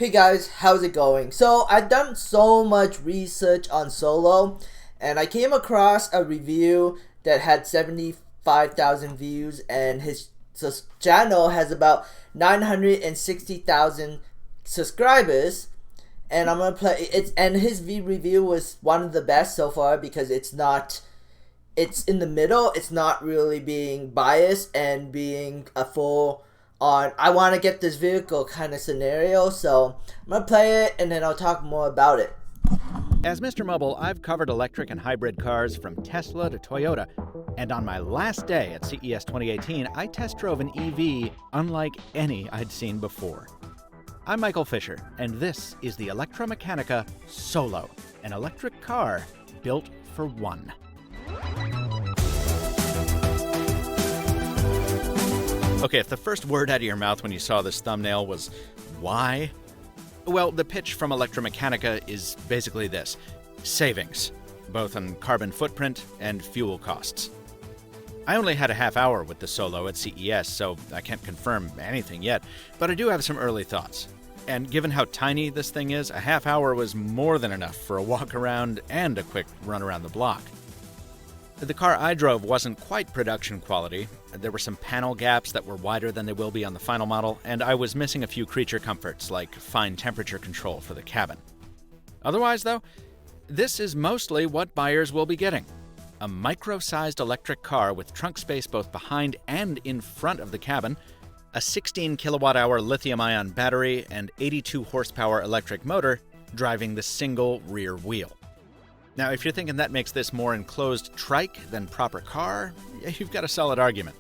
Hey guys, how's it going? So I've done so much research on Solo, and I came across a review that had 75,000 views, and his channel has about 960,000 subscribers. And I'm gonna play it. And his review was one of the best so far because it's in the middle. It's not really being biased and being a full on I want to get this vehicle kind of scenario. So I'm gonna play it and then I'll talk more about it. As Mr. Mobile, I've covered electric and hybrid cars from Tesla to Toyota, and on my last day at CES 2018, I test drove an EV unlike any I'd seen before. I'm Michael Fisher, and this is the Electromechanica Solo, an electric car built for one. Okay, if the first word out of your mouth when you saw this thumbnail was, why? Well, the pitch from Electromechanica is basically this: savings, both on carbon footprint and fuel costs. I only had a half hour with the Solo at CES, so I can't confirm anything yet, but I do have some early thoughts. And given how tiny this thing is, a half hour was more than enough for a walk around and a quick run around the block. The car I drove wasn't quite production quality. There were some panel gaps that were wider than they will be on the final model, and I was missing a few creature comforts like fine temperature control for the cabin. Otherwise, though, this is mostly what buyers will be getting: a micro-sized electric car with trunk space both behind and in front of the cabin, a 16 kilowatt-hour lithium-ion battery, and 82 horsepower electric motor driving the single rear wheel. Now, if you're thinking that makes this more enclosed trike than proper car, you've got a solid argument.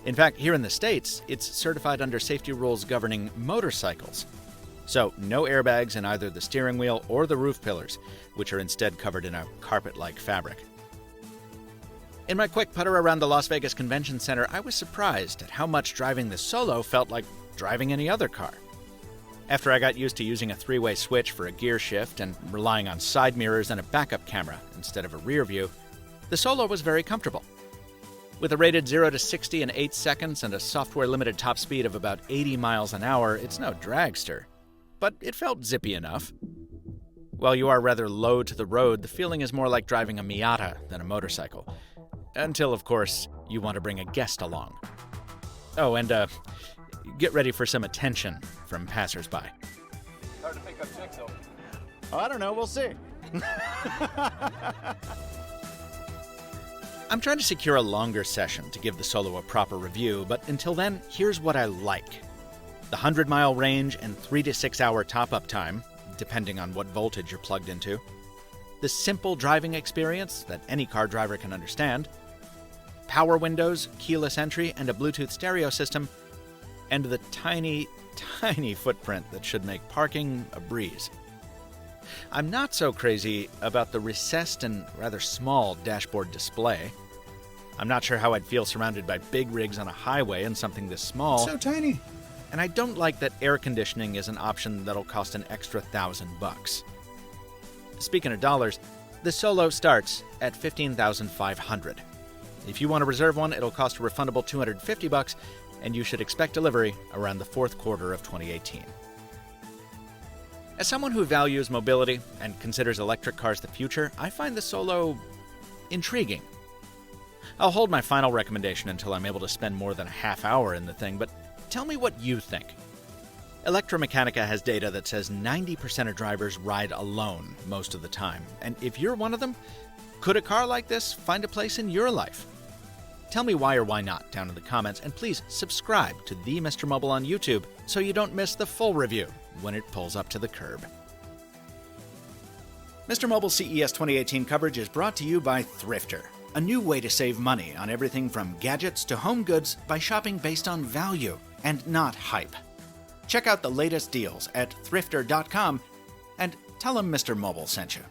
In fact, here in the States, it's certified under safety rules governing motorcycles. So, no airbags in either the steering wheel or the roof pillars, which are instead covered in a carpet-like fabric. In my quick putter around the Las Vegas Convention Center, I was surprised at how much driving the Solo felt like driving any other car. After I got used to using a three-way switch for a gear shift and relying on side mirrors and a backup camera instead of a rear view, the Solo was very comfortable. With a rated 0 to 60 in 8 seconds and a software-limited top speed of about 80 miles an hour, it's no dragster, but it felt zippy enough. While you are rather low to the road, the feeling is more like driving a Miata than a motorcycle. Until, of course, you want to bring a guest along. Oh, and get ready for some attention from passersby. Hard to pick up chicks, though. Oh, I don't know, we'll see. I'm trying to secure a longer session to give the Solo a proper review, but until then, here's what I like. The 100-mile range and 3 to 6 hour top-up time, depending on what voltage you're plugged into. The simple driving experience that any car driver can understand. Power windows, keyless entry, and a Bluetooth stereo system. And the tiny, tiny footprint that should make parking a breeze. I'm not so crazy about the recessed and rather small dashboard display. I'm not sure how I'd feel surrounded by big rigs on a highway and something this small. So tiny. And I don't like that air conditioning is an option that'll cost an extra $1,000. Speaking of dollars, the Solo starts at $15,500. If you want to reserve one, it'll cost a refundable $250, and you should expect delivery around the fourth quarter of 2018. As someone who values mobility and considers electric cars the future, I find the Solo intriguing. I'll hold my final recommendation until I'm able to spend more than a half hour in the thing, but tell me what you think. Electromechanica has data that says 90% of drivers ride alone most of the time, and if you're one of them, could a car like this find a place in your life? Tell me why or why not down in the comments, and please subscribe to the Mr. Mobile on YouTube so you don't miss the full review when it pulls up to the curb. Mr. Mobile CES 2018 coverage is brought to you by Thrifter, a new way to save money on everything from gadgets to home goods by shopping based on value and not hype. Check out the latest deals at thrifter.com and tell them Mr. Mobile sent you.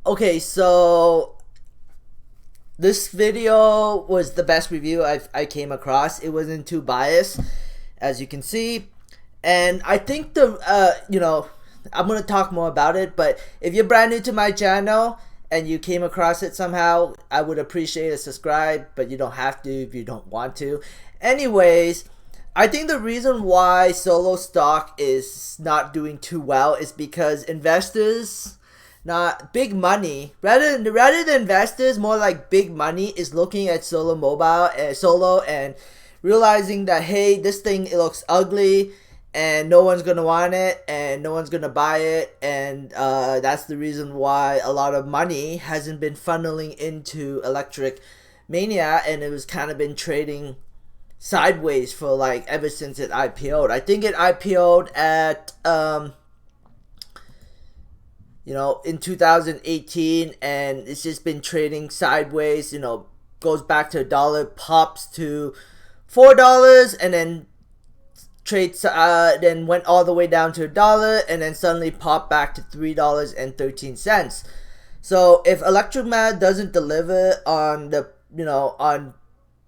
Okay, so this video was the best review I came across. It wasn't too biased, as you can see. And I think I'm going to talk more about it. But if you're brand new to my channel and you came across it somehow, I would appreciate a subscribe, but you don't have to if you don't want to. Anyways, I think the reason why solo stock is not doing too well is because investors, not big money, rather than investors, more like big money is looking at solo and realizing that, hey, this thing, it looks ugly and no one's gonna want it and no one's gonna buy it, and that's the reason why a lot of money hasn't been funneling into electric mania, and it was kind of been trading sideways for like ever since it IPO'd. I think it IPO'd at in 2018, and it's just been trading sideways. Goes back to $1, pops to $4, and then trades then went all the way down to $1, and then suddenly popped back to $3.13. So if Electromad doesn't deliver on the on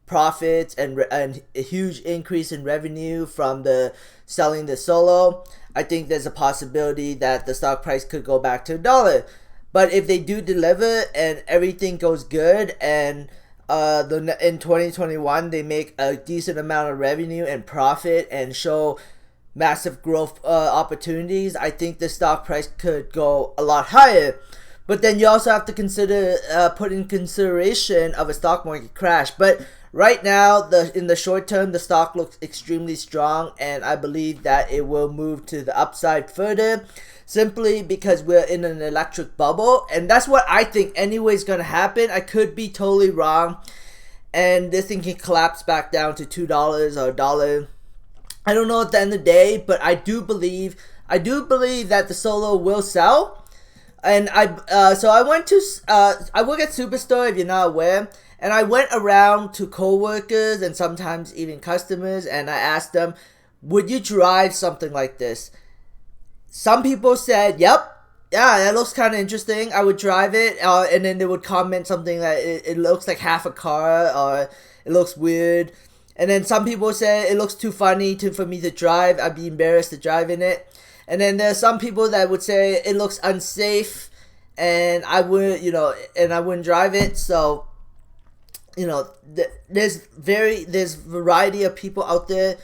profits and a huge increase in revenue from the selling the solo, I think there's a possibility that the stock price could go back to $1. But if they do deliver and everything goes good, and in 2021 they make a decent amount of revenue and profit and show massive growth opportunities, I think the stock price could go a lot higher. But then you also have to consider put in consideration of a stock market crash. But right now, in the short term, the stock looks extremely strong, and I believe that it will move to the upside further, simply because we're in an electric bubble, and that's what I think anyway is going to happen. I could be totally wrong, and this thing can collapse back down to $2 or $1. I don't know at the end of the day, but I do believe that the solo will sell. And I work at Superstore, if you're not aware, and I went around to coworkers and sometimes even customers, and I asked them, would you drive something like this? Some people said, yep, yeah, that looks kind of interesting, I would drive it, and then they would comment something that it looks like half a car, or it looks weird. And then some people said it looks too funny for me to drive, I'd be embarrassed to drive in it. And then there's some people that would say it looks unsafe, and I wouldn't drive it. So, there's variety of people out there.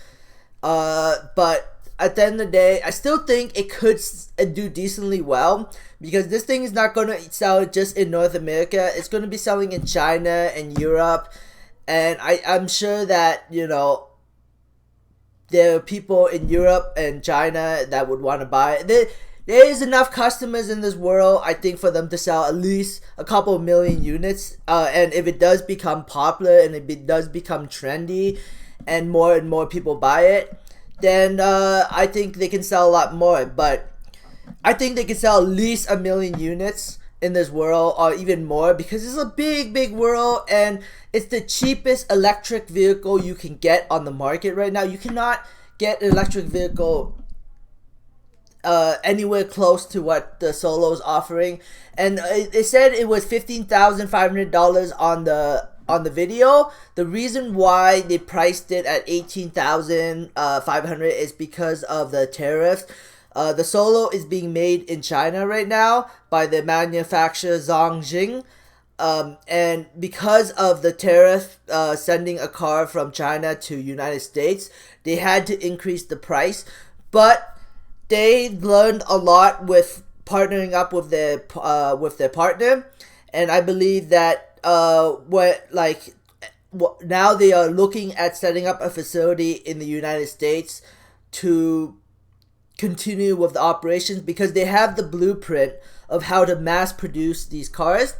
But at the end of the day, I still think it could do decently well, because this thing is not going to sell just in North America. It's going to be selling in China and Europe, and I'm sure that there are people in Europe and China that would want to buy it. There is enough customers in this world, I think, for them to sell at least a couple million units. And if it does become popular and if it does become trendy and more people buy it, then I think they can sell a lot more. But I think they can sell at least 1 million units in this world, or even more, because it's a big world, and it's the cheapest electric vehicle you can get on the market right now. You cannot get an electric vehicle anywhere close to what the Solo is offering, and it said it was $15,500 on the video. The reason why they priced it at $18,500 is because of the tariffs. The Solo is being made in China right now by the manufacturer Zhongjing, and because of the tariff sending a car from China to United States, they had to increase the price. But they learned a lot with partnering up with their partner, and I believe that now they are looking at setting up a facility in the United States to continue with the operations, because they have the blueprint of how to mass produce these cars.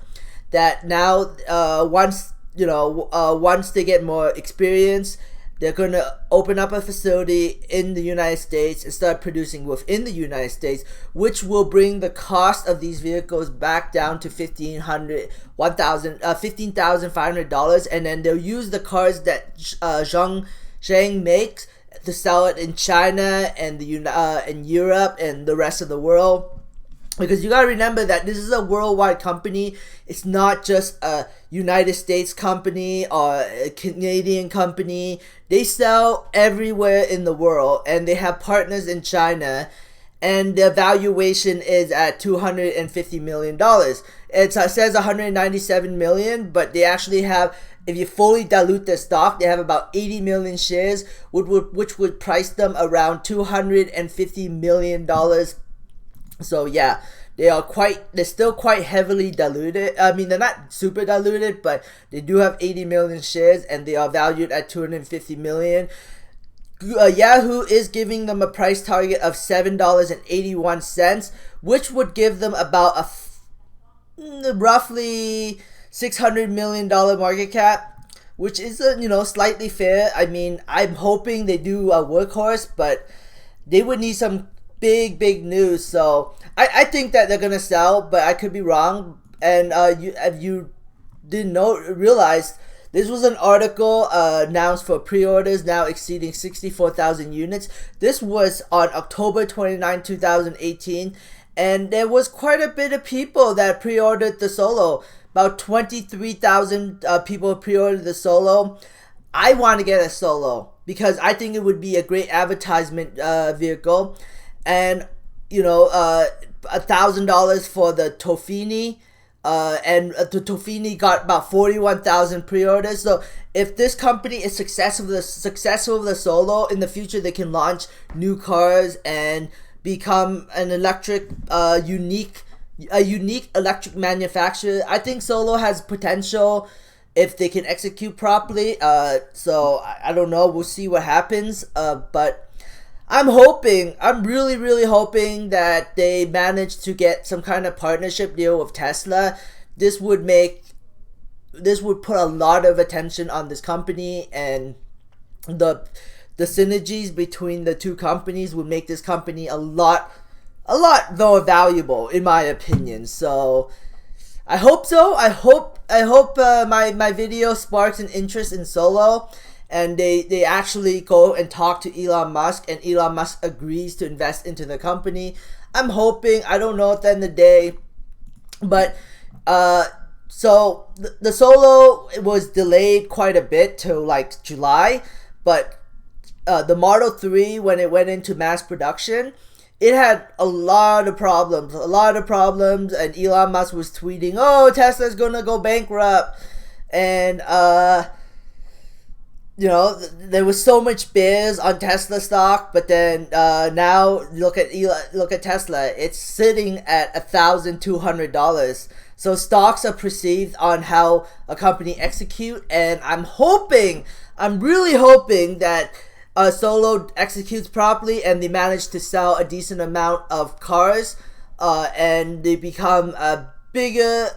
That now once they get more experience, they're going to open up a facility in the United States and start producing within the United States, which will bring the cost of these vehicles back down to $15,500, and then they'll use the cars that Zhongsheng makes to sell it in China and in Europe and the rest of the world. Because you gotta remember that this is a worldwide company. It's not just a United States company or a Canadian company. They sell everywhere in the world, and they have partners in China. and the valuation is at $250 million. It says 197 million, but they actually have, if you fully dilute their stock, they have about 80 million shares, which would price them around $250 million. So yeah, they're still quite heavily diluted. I mean, they're not super diluted, but they do have 80 million shares, and they are valued at 250 million. Yahoo is giving them a price target of $7.81, which would give them about a roughly $600 million market cap, which is slightly fair. I mean, I'm hoping they do a workhorse, but they would need some big news. So I think that they're gonna sell, but I could be wrong. And if you didn't realize, this was an article announced for pre-orders now exceeding 64,000 units. This was on October 29, 2018, and there was quite a bit of people that pre-ordered the Solo. About 23,000 people pre-ordered the Solo. I want to get a Solo because I think it would be a great advertisement vehicle, and $1,000 for the Tofini. And the Tofini got about 41,000 pre-orders. So if this company is successful with the Solo, in the future they can launch new cars and become an unique electric manufacturer. I think Solo has potential if they can execute properly. So I don't know. We'll see what happens. But I'm really hoping that they manage to get some kind of partnership deal with Tesla. This would put a lot of attention on this company, and the synergies between the two companies would make this company a lot more valuable, in my opinion. So I hope so. I hope my video sparks an interest in Solo, and they actually go and talk to Elon Musk, and Elon Musk agrees to invest into the company. I'm hoping. I don't know at the end of the day, but so the Solo was delayed quite a bit till like July, but the Model 3, when it went into mass production, it had a lot of problems, and Elon Musk was tweeting, "Oh, Tesla's gonna go bankrupt," and there was so much bears on Tesla stock, but then now look at Tesla. It's sitting at $1,200. So stocks are perceived on how a company execute, and I'm really hoping that Solo executes properly and they manage to sell a decent amount of cars, and they become a bigger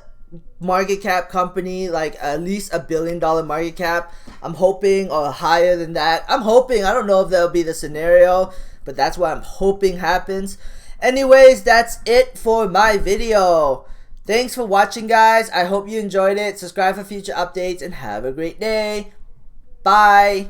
market cap company, like at least $1 billion market cap. I'm hoping, or higher than that. I'm hoping. I don't know if that'll be the scenario, but that's what I'm hoping happens. Anyways, that's it for my video. Thanks for watching, guys. I hope you enjoyed it. Subscribe for future updates and have a great day. Bye.